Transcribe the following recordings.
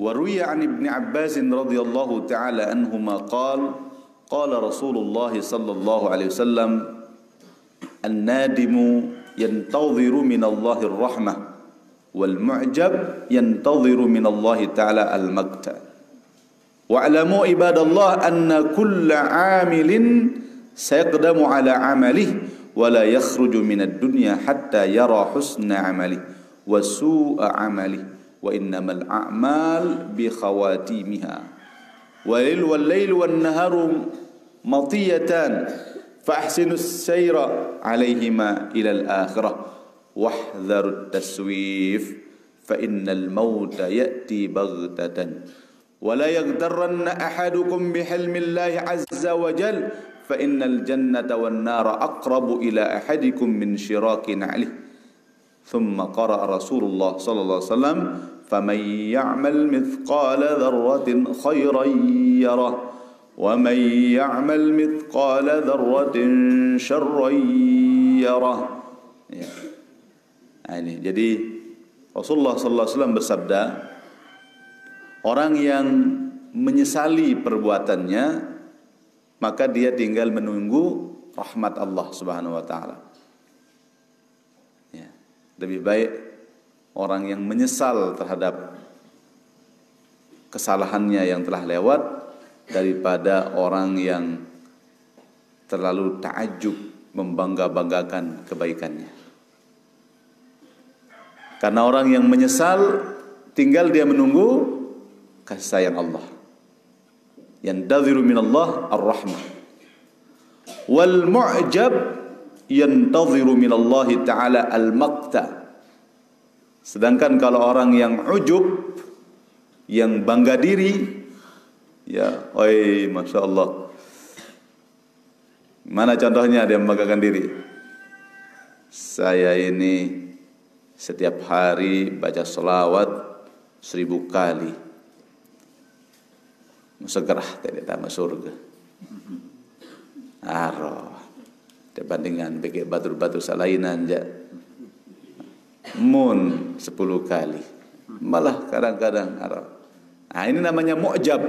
Wa ruwiya an Ibnu Abbas radhiyallahu ta'ala anhuma qala Rasulullah sallallahu alaihi wasallam an-nadimu yantadhiru min Allahir rahmah wal mu'jab yantadhiru min Allah ta'ala al-maqta. Wa'lamu ibadallah anna kulla 'amilin sayaqdamu 'ala 'amalihi wa la yakhruju min ad-dunya hatta yara husna 'amalihi wa su'a 'amalihi wa innamal a'mal bi khawatimiha wal lail wan naharu matiyatan fa ahsinu as-sayra 'alayhima ila al-akhirah wahdharu at-taswif fa innal mauta ya'ti baghtatan wa la yaghtarranna ahadukum bi hilmillahi 'azza wa jalla fa innal jannata wan nara aqrabu ila ahadikum min shirakin 'alayhi. ثم قرأ رسول الله صلى الله عليه وسلم فمن يعمل مثقال ذرة خيرا يره ومن يعمل مثقال ذرة شرا يره. Ini jadi Rasulullah sallallahu alaihi wasallam bersabda, orang yang menyesali perbuatannya maka dia tinggal menunggu rahmat Allah Subhanahu wa taala. Lebih baik orang yang menyesal terhadap kesalahannya yang telah lewat daripada orang yang terlalu ta'ajub membangga-banggakan kebaikannya. Karena orang yang menyesal tinggal dia menunggu kasih sayang Allah. Yantadhiru minallah ar-rahmah. Wal mu'jab yantadhiru minallahi ta'ala al-maqta. Sedangkan kalau orang yang ujub, yang bangga diri, ya, oi, masya Allah. Mana contohnya dia membanggakan diri? Saya ini setiap hari baca selawat 1000 kali. Segerah tidak tamat surga. Aroh. Dibandingkan bagi batur-batur salainan ja mun 10 kali malah kadang-kadang arah. Nah, ini namanya mu'jab,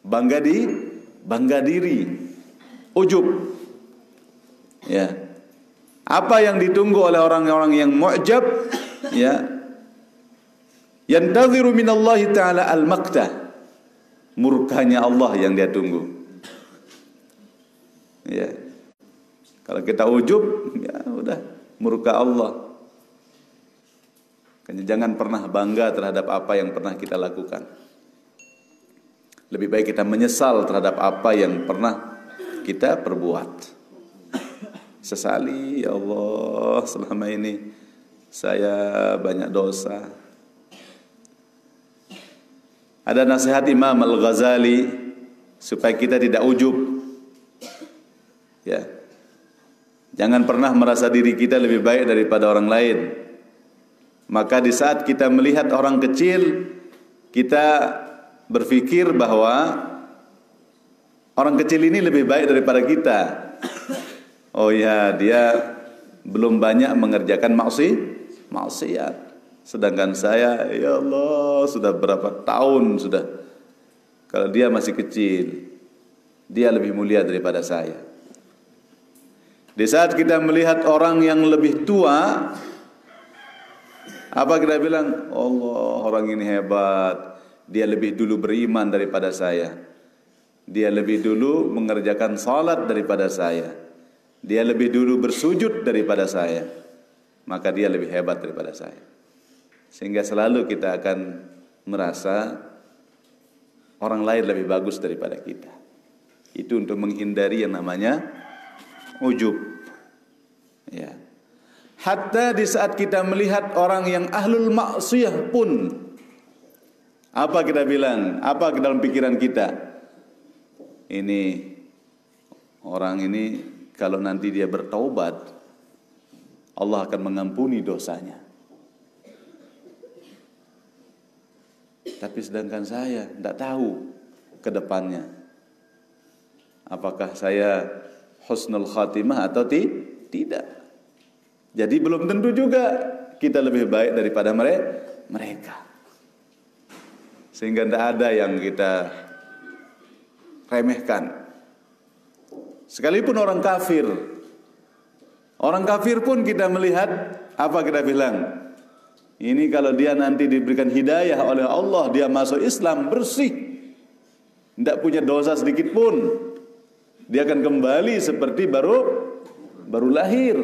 bangga diri, ujub. Ya, apa yang ditunggu oleh orang-orang yang mu'jab? Ya, yantadhiru minallahi ta'ala al-maqta, murkanya Allah yang dia tunggu. Ya, kalau kita ujub, ya udah murka Allah. Jangan pernah bangga terhadap apa yang pernah kita lakukan. Lebih baik kita menyesal terhadap apa yang pernah kita perbuat. Sesali, ya Allah, selama ini saya banyak dosa. Ada nasihat Imam Al-Ghazali supaya kita tidak ujub. Ya. Jangan pernah merasa diri kita lebih baik daripada orang lain. Maka di saat kita melihat orang kecil, kita berpikir bahwa orang kecil ini lebih baik daripada kita. Oh ya, dia belum banyak mengerjakan maksiat. Sedangkan saya, ya Allah, sudah berapa tahun sudah. Kalau dia masih kecil, dia lebih mulia daripada saya. Di saat kita melihat orang yang lebih tua, apa kita bilang? Allah, orang ini hebat. Dia lebih dulu beriman daripada saya. Dia lebih dulu mengerjakan salat daripada saya. Dia lebih dulu bersujud daripada saya. Maka dia lebih hebat daripada saya. Sehingga selalu kita akan merasa orang lain lebih bagus daripada kita. Itu untuk menghindari yang namanya ujub. Ya. Hatta di saat kita melihat orang yang ahlul maksiyah pun, apa kita bilang? Apa ke dalam pikiran kita? Ini orang ini kalau nanti dia bertaubat, Allah akan mengampuni dosanya. Tapi sedangkan saya tidak tahu ke depannya. Apakah saya husnul khatimah atau tidak? Jadi belum tentu juga kita lebih baik daripada mereka. Sehingga tidak ada yang kita remehkan. Sekalipun orang kafir pun kita melihat, apa kita bilang? Ini kalau dia nanti diberikan hidayah oleh Allah, dia masuk Islam bersih, tidak punya dosa sedikit pun, dia akan kembali seperti baru lahir.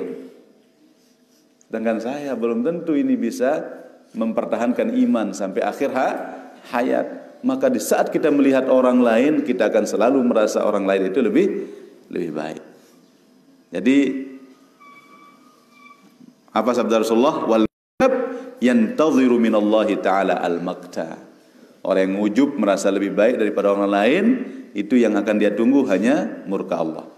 Sedangkan saya belum tentu ini bisa mempertahankan iman sampai akhir hayat. Maka di saat kita melihat orang lain, kita akan selalu merasa orang lain itu lebih baik. Jadi apa sabda Rasulullah? Wal yantadhiru minallahi ta'ala al-maqta. Orang yang ujub merasa lebih baik daripada orang lain, itu yang akan dia tunggu hanya murka Allah.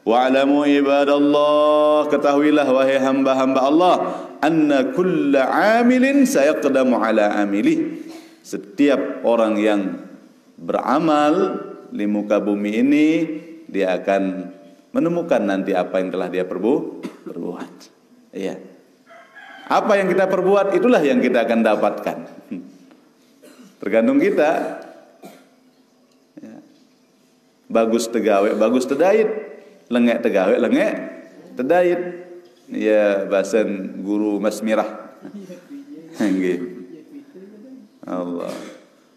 Wa'lamu ibadallah, ketahuilah wahai hamba-hamba Allah, anna kulla 'amilin sayaqdamu ala amilih. Setiap orang yang beramal di muka bumi ini, dia akan menemukan nanti apa yang telah dia perbuat. Iya. Apa yang kita perbuat, itulah yang kita akan dapatkan. Tergantung kita. Ya. Bagus tegawe, bagus tedait. Lengek tegawe, lengek tedait. Ya, bahasan guru Mas Mirah. Allah.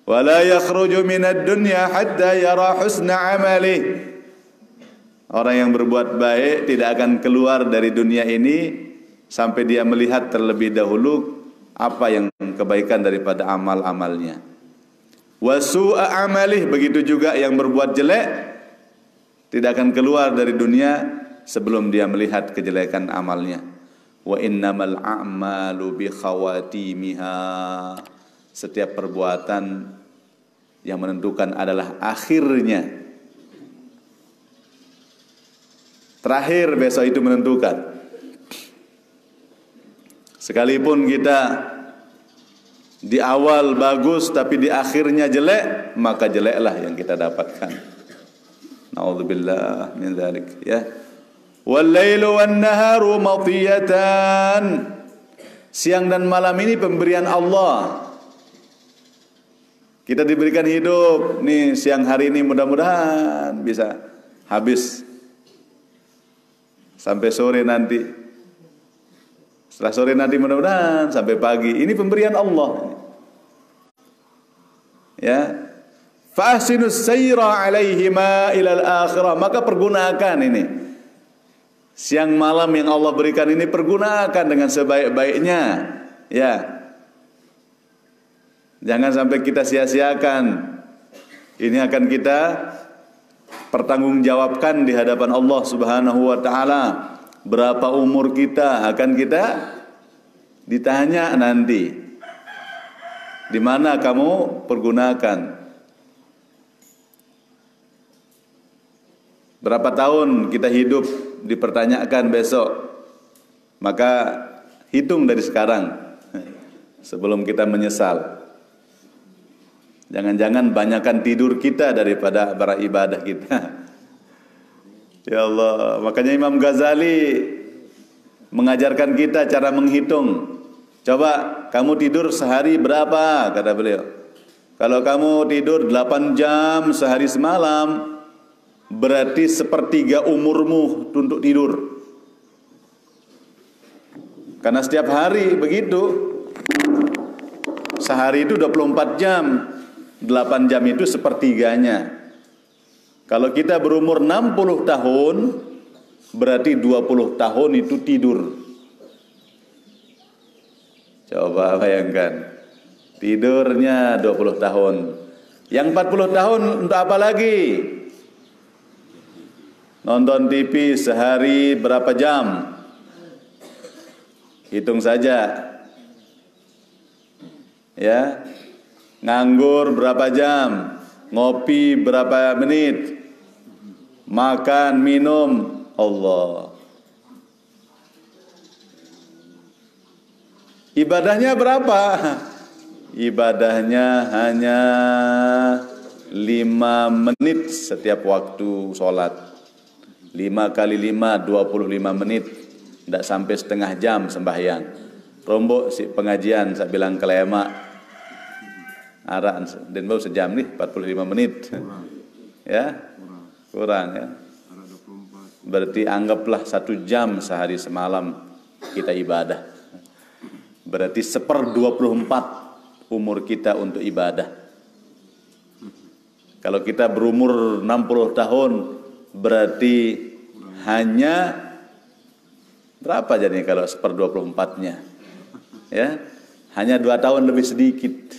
Wala yakhruju minad dunya hatta yara husna amali. Orang yang berbuat baik tidak akan keluar dari dunia ini sampai dia melihat terlebih dahulu apa yang kebaikan daripada amal-amalnya. Wa su'a amalih, begitu juga yang berbuat jelek tidak akan keluar dari dunia sebelum dia melihat kejelekan amalnya. Wa innamal a'malu bi khawatimiha. Setiap perbuatan yang menentukan adalah akhirnya. Terakhir besok itu menentukan. Sekalipun kita di awal bagus tapi di akhirnya jelek, maka jeleklah yang kita dapatkan. Nauzubillah min dzalik, ya. Wal lailu wan naharu matiyatan. Siang dan malam ini pemberian Allah. Kita diberikan hidup nih siang hari ini, mudah-mudahan bisa habis sampai sore nanti. Setelah sore nanti mudah-mudahan sampai pagi. Ini pemberian Allah. Ya. Fahsinus sayra alaihima ilal akhirah. Maka pergunakan ini. Siang malam yang Allah berikan ini pergunakan dengan sebaik-baiknya. Ya. Jangan sampai kita sia-siakan. Ini akan kita pertanggungjawabkan di hadapan Allah Subhanahu wa taala. Berapa umur kita akan kita ditanya nanti. Di mana kamu pergunakan? Berapa tahun kita hidup dipertanyakan besok. Maka hitung dari sekarang sebelum kita menyesal. Jangan-jangan banyakkan tidur kita daripada beribadah kita. Ya Allah, makanya Imam Ghazali mengajarkan kita cara menghitung. Coba kamu tidur sehari berapa, kata beliau. Kalau kamu tidur 8 jam sehari semalam, berarti sepertiga umurmu untuk tidur. Karena setiap hari begitu. Sehari itu 24 jam, 8 jam itu sepertiganya. Kalau kita berumur 60 tahun, berarti 20 tahun itu tidur. Coba bayangkan. Tidurnya 20 tahun. Yang 40 tahun untuk apa lagi? Nonton TV sehari berapa jam? Hitung saja. Ya. Nganggur berapa jam? Ngopi berapa menit? Makan, minum, Allah. Ibadahnya berapa? Ibadahnya hanya 5 menit setiap waktu sholat. 5 kali 5, 25 menit. Tidak sampai setengah jam sembahyang. Rombok si pengajian, saya bilang kelema. Araan dan baru sejam nih 45 menit. Ya. Kurang ya. Berarti anggaplah 1 jam sehari semalam kita ibadah. Berarti 1/24 umur kita untuk ibadah. Kalau kita berumur 60 tahun berarti hanya berapa jadinya kalau 1/24-nya? Ya. Hanya 2 tahun lebih sedikit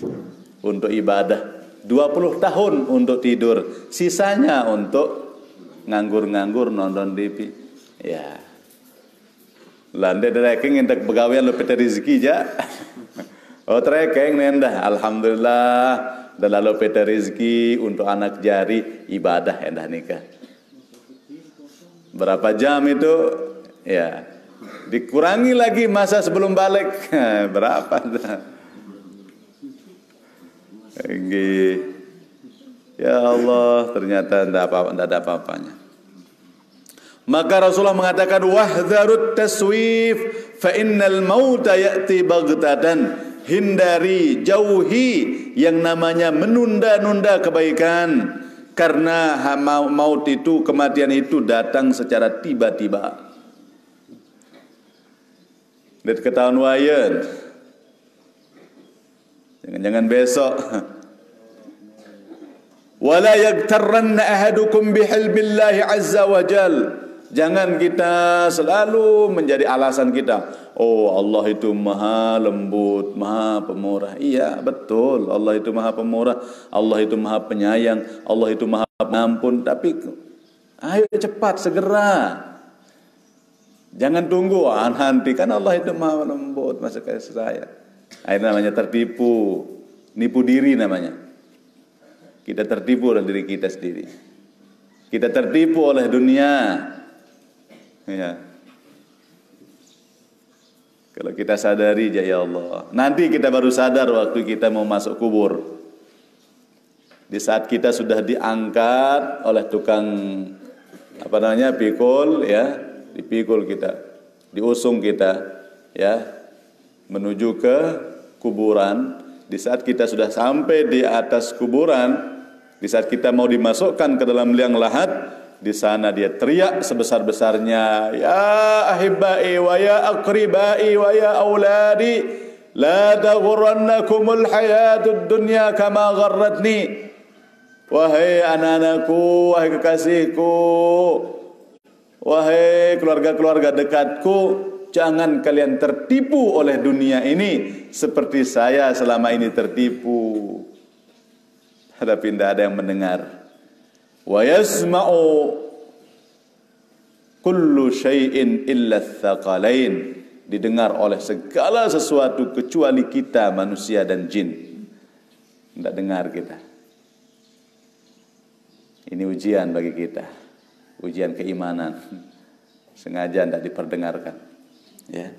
untuk ibadah. 20 tahun untuk tidur. Sisanya untuk nganggur-nganggur nonton TV. Ya. Lande trekking entek begawean lo pete rezeki ja. Oh trekking nendah alhamdulillah dan lalu pete rezeki untuk anak jari ibadah endah nikah. Berapa jam itu? Ya. Dikurangi lagi masa sebelum balik. Berapa dah? Ya Allah, ternyata tidak ada apa-apanya. Maka Rasulullah mengatakan wahdharut taswif fa innal mauta ya'ti baghtatan. Hindari, jauhi yang namanya menunda-nunda kebaikan, karena maut itu, kematian itu datang secara tiba-tiba. Dan ketahuan wayan. Jangan-jangan besok. Wala yaghtarranna ahadukum bihilmillahi azza wa jal. Jangan kita selalu menjadi alasan kita, oh Allah itu maha lembut, maha pemurah. Iya betul, Allah itu maha pemurah, Allah itu maha penyayang, Allah itu maha pengampun. Tapi ayo cepat, segera. Jangan tunggu, nanti kan Allah itu maha lembut, masa kayak saya. Akhirnya namanya tertipu, nipu diri namanya. Kita tertipu oleh diri kita sendiri. Kita tertipu oleh dunia. Ya. Kalau kita sadari ya Allah, nanti kita baru sadar waktu kita mau masuk kubur. Di saat kita sudah diangkat oleh tukang pikul ya, dipikul kita, diusung kita ya menuju ke kuburan. Di saat kita sudah sampai di atas kuburan, di saat kita mau dimasukkan ke dalam liang lahat, di sana dia teriak sebesar-besarnya, ya ahibbai wa ya aqribai wa ya auladi la taghurrannakumul hayatud dunya kama gharratni. Wahai anak-anakku, wahai kekasihku, wahai keluarga-keluarga dekatku, jangan kalian tertipu oleh dunia ini seperti saya selama ini tertipu. Tapi tidak ada yang mendengar. Wa yasma'u kullu syai'in illa tsaqalain. Didengar oleh segala sesuatu kecuali kita manusia dan jin. Tidak dengar kita. Ini ujian bagi kita. Ujian keimanan. Sengaja tidak diperdengarkan. Ya.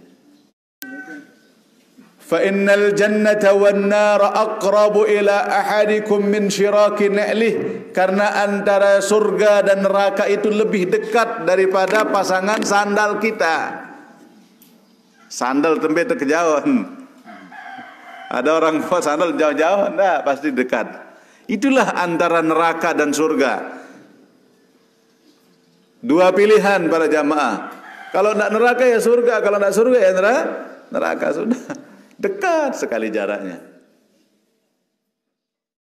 Fa innal jannata wan nara aqrabu ila ahadikum min syiraki na'lih. Karena antara surga dan neraka itu lebih dekat daripada pasangan sandal kita. Sandal tembe teu kejauhan. Ada orang bawa sandal jauh-jauh, nah pasti dekat. Itulah antara neraka dan surga. Dua pilihan para jamaah. Kalau tidak neraka ya surga, kalau tidak surga ya neraka sudah. Dekat sekali jaraknya.